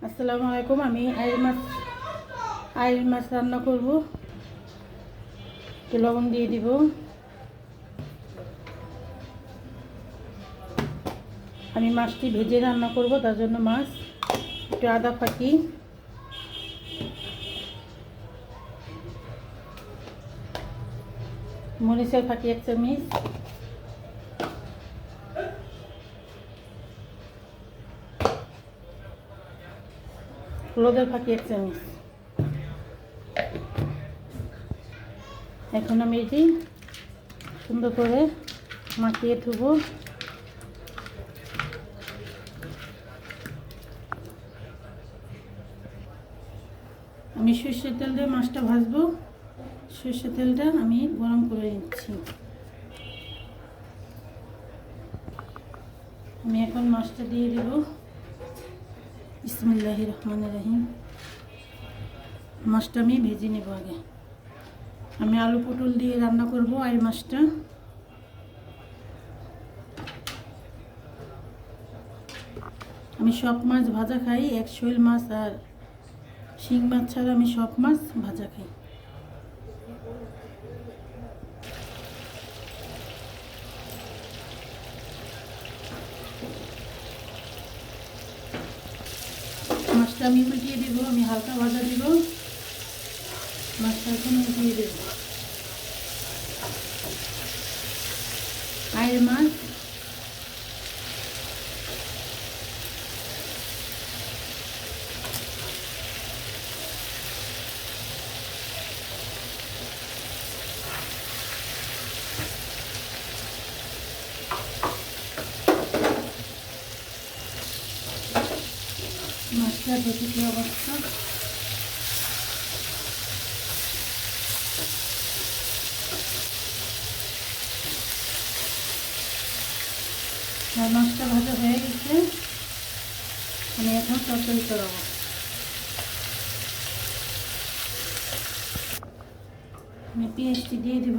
আসসালামু আলাইকুম। আমি আইর মাছ রান্না করব। একটু লবণ দিয়ে দিব। আমি মাছটি ভেজে রান্না করব, তার জন্য মাছ একটু আদা ফাঁকি, মরিচের ফাঁকি 1 চামচ, হলুদের ফাঁকি 1 চামচ। এখন আমি এটি সুন্দর করে মাখিয়ে ধুবো। আমি সরষের তেল দিয়ে মাছটা ভাজবো। সরষের তেলটা আমি গরম করে নিচ্ছি। আমি এখন মাছটা দিয়ে দেব। বিসমিল্লাহির রহমানির রহিম। মাছটা আমি ভেজে নেব আগে। আমি আলু পটল দিয়ে রান্না করব আর মাছটা। আমি সব মাছ ভাজা খাই, এক শোল মাছ আর শিং মাছ ছাড়া আমি সব মাছ ভাজা খাই। মাছটা আমি উল্টিয়ে দেব। আমি হালকা ভাজা দেব। মাছটা এখন উল্টিয়ে দেব। আয়ের মাছ মাছটা দেখি অবস্থা। মাছটা ভাজা হয়ে গেছে। আমি এখন তরকারি করাবো। আমি পেঁয়াজটি দিয়ে দেব।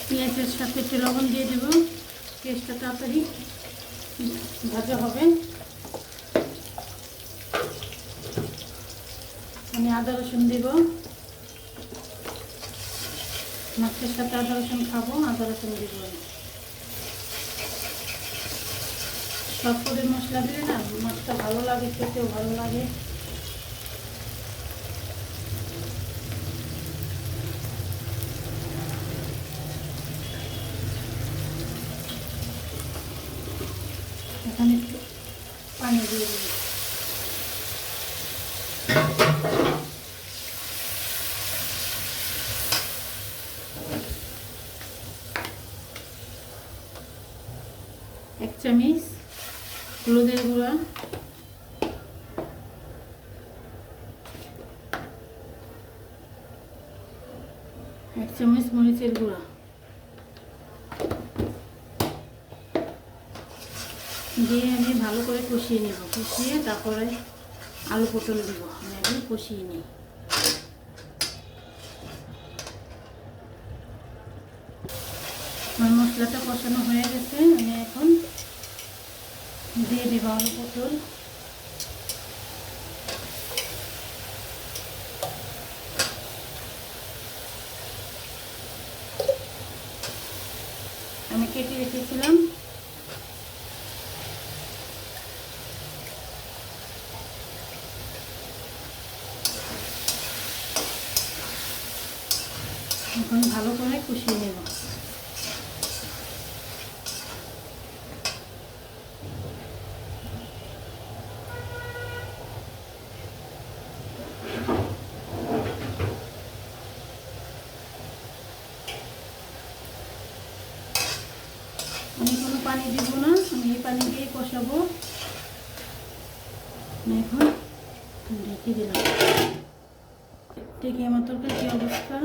পেঁয়াজের সাথে একটু লবণ দিয়ে দেব। পেঁয়াজটা তাড়াতাড়ি ভাজা হবে। আমি আদা রসুন দেব। মাছের সাথে আদা রসুন খাবো, আদা রসুন দেব। সব করে মশলা দিলে না মাছটা ভালো লাগে, খেতেও ভালো লাগে। এখানে একটু পানি দিয়ে দেব। এক চামচ হলুদের গুঁড়া, এক চামচ মরিচের গুঁড়া দিয়ে আমি ভালো করে কষিয়ে নেব। কষিয়ে তারপরে আলু পটল দেব। আমি আগে কষিয়ে নিই। আমার মশলাটা কষানো হয়ে গেছে। আমি এখন দিয়ে দেব আলু পটল। আমি কেটে রেখেছিলাম। এখন ভালো করে কষিয়ে নেব। আমি কোনো পানি দিব না, আমি এই পানি দিয়ে কষাবো। এখন ঢেকে দিলাম। দেখি আমার তরকারি কী অবস্থা।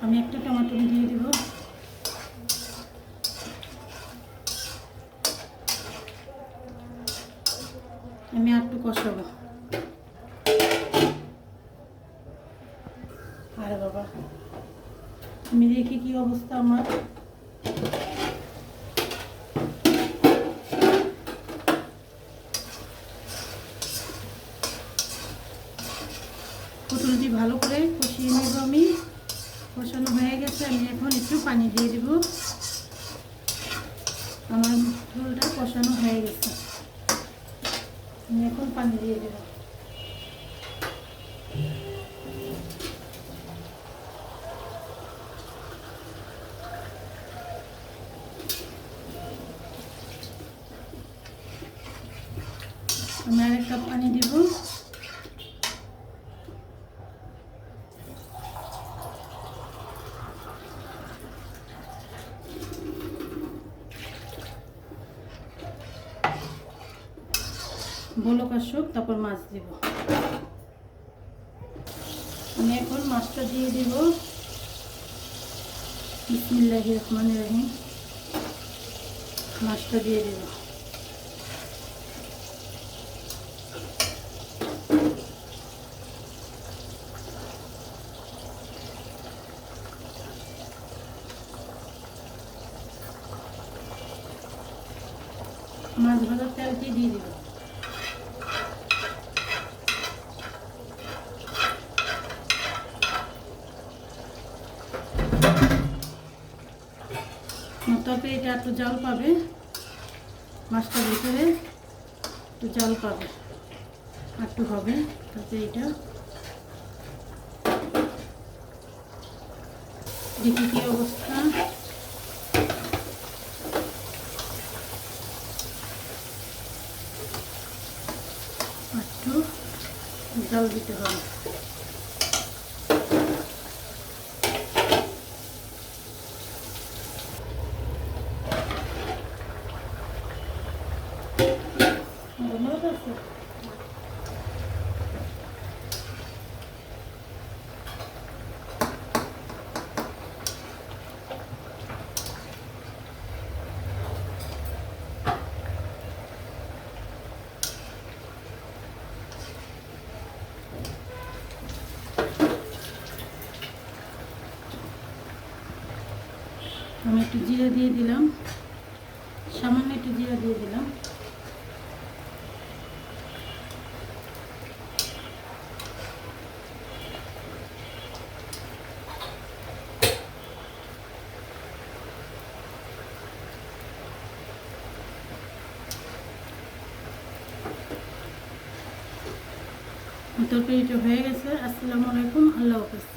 আমি একটা টমেটো দিয়ে দিব। আমি একটু কষাবো। আরে বাবা, আমি দেখি কি অবস্থা আমার। পটলটি ভালো করে কষিয়ে নেব আমি। কষানো হয়ে গেছে, আমি এখন একটু পানি দিয়ে দেব। আমার পটলটা কষানো হয়ে গেছে, আমি এখন পানি দিয়ে দেব। আমি আরেক কাপ পানি দিব। বলক আসুক, তারপর মাছ দিব। আমি এখন মাছটা দিয়ে দিব। বিসমিল্লাহির রহমানির রহিম। মাছটা দিয়ে দিব। মাছ ভাজার তেলটি দিয়ে দিব। তরকারিটা একটু জাল পাবে, মাছটার ভিতরে একটু জাল পাবে, একটু হবে তাতে এটা। দেখি কি অবস্থা। একটু জাল দিতে হবে। আমি একটু জিরা দিয়ে দিলাম, সামান্য একটু জিরা দিয়ে দিলাম। তরকারিটা হয়ে গেছে। আসসালামু আলাইকুম, আল্লাহ হাফেজ।